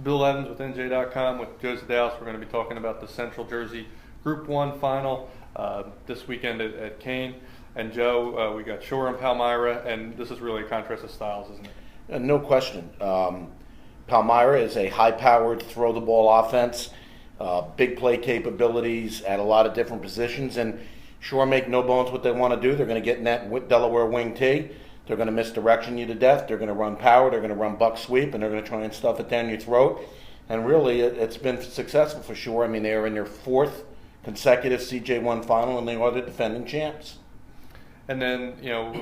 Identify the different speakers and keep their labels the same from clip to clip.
Speaker 1: Bill Evans with NJ.com with Joe Zedalis. We're going to be talking about the Central Jersey Group 1 final this weekend at Kane. And Joe, we got Shore and Palmyra, and this is really a contrast of styles, isn't it?
Speaker 2: No question. Palmyra is a high-powered throw-the-ball offense, big play capabilities at a lot of different positions, and Shore make no bones what they want to do. They're going to get net with Delaware wing T. They're going to misdirection you to death. They're going to run power. They're going to run buck sweep, and they're going to try and stuff it down your throat. And really, it's been successful for Shore. I mean, they are in their fourth consecutive CJ1 final, and they are the defending champs.
Speaker 1: And then,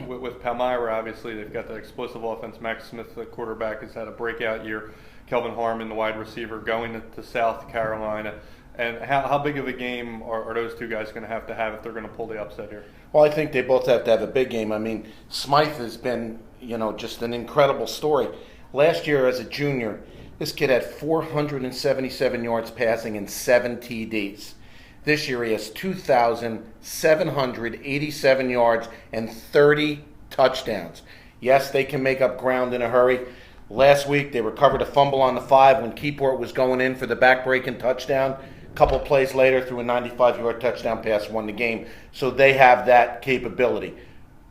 Speaker 1: with Palmyra, obviously, they've got the explosive offense. Max Smith, the quarterback, has had a breakout year. Kelvin Harmon, the wide receiver, going to South Carolina. And how big of a game are those two guys going to have if they're going to pull the upset here?
Speaker 2: Well, I think they both have to have a big game. I mean, Smythe has been, just an incredible story. Last year as a junior, this kid had 477 yards passing and 7 TDs. This year he has 2,787 yards and 30 touchdowns. Yes, they can make up ground in a hurry. Last week they recovered a fumble on the 5 when Keyport was going in for the back-breaking touchdown. A couple plays later, threw a 95-yard touchdown pass, won the game. So they have that capability.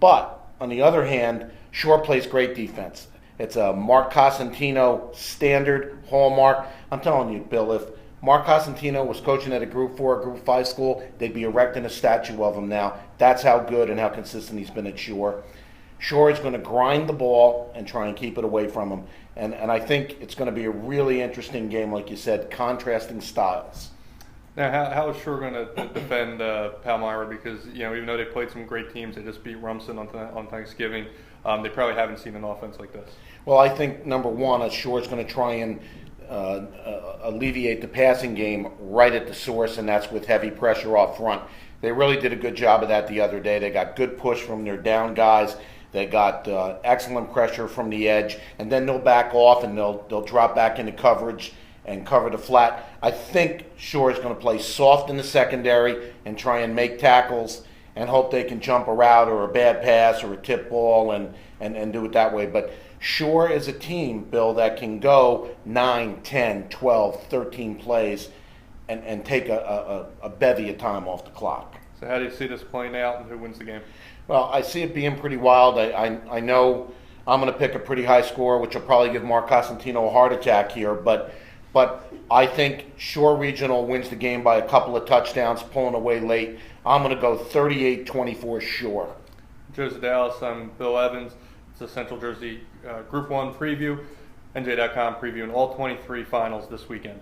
Speaker 2: But on the other hand, Shore plays great defense. It's a Mark Cosentino standard hallmark. I'm telling you, Bill, if Mark Cosentino was coaching at a Group 4 or Group 5 school, they'd be erecting a statue of him now. That's how good and how consistent he's been at Shore. Shore is going to grind the ball and try and keep it away from him. And I think it's going to be a really interesting game, like you said, contrasting styles.
Speaker 1: Now, how is Shore going to defend Palmyra? Because, even though they played some great teams, they just beat Rumson on Thanksgiving, they probably haven't seen an offense like this.
Speaker 2: Well, I think, number one, Shore is going to try and alleviate the passing game right at the source, and that's with heavy pressure off front. They really did a good job of that the other day. They got good push from their down guys. They got excellent pressure from the edge, and then they'll back off and they'll drop back into coverage and cover the flat. I think Shore is going to play soft in the secondary and try and make tackles and hope they can jump a route or a bad pass or a tip ball and do it that way. But Shore is a team, Bill, that can go 9, 10, 12, 13 plays and take a bevy of time off the clock.
Speaker 1: So how do you see this playing out, and who wins the game?
Speaker 2: Well, I see it being pretty wild. I know I'm going to pick a pretty high score, which will probably give Mark Cosentino a heart attack here, but I think Shore Regional wins the game by a couple of touchdowns, pulling away late. I'm going to go 38-24 Shore.
Speaker 1: Joe Zedalis, I'm Bill Evans. It's a Central Jersey Group 1 preview, NJ.com previewing all 23 finals this weekend.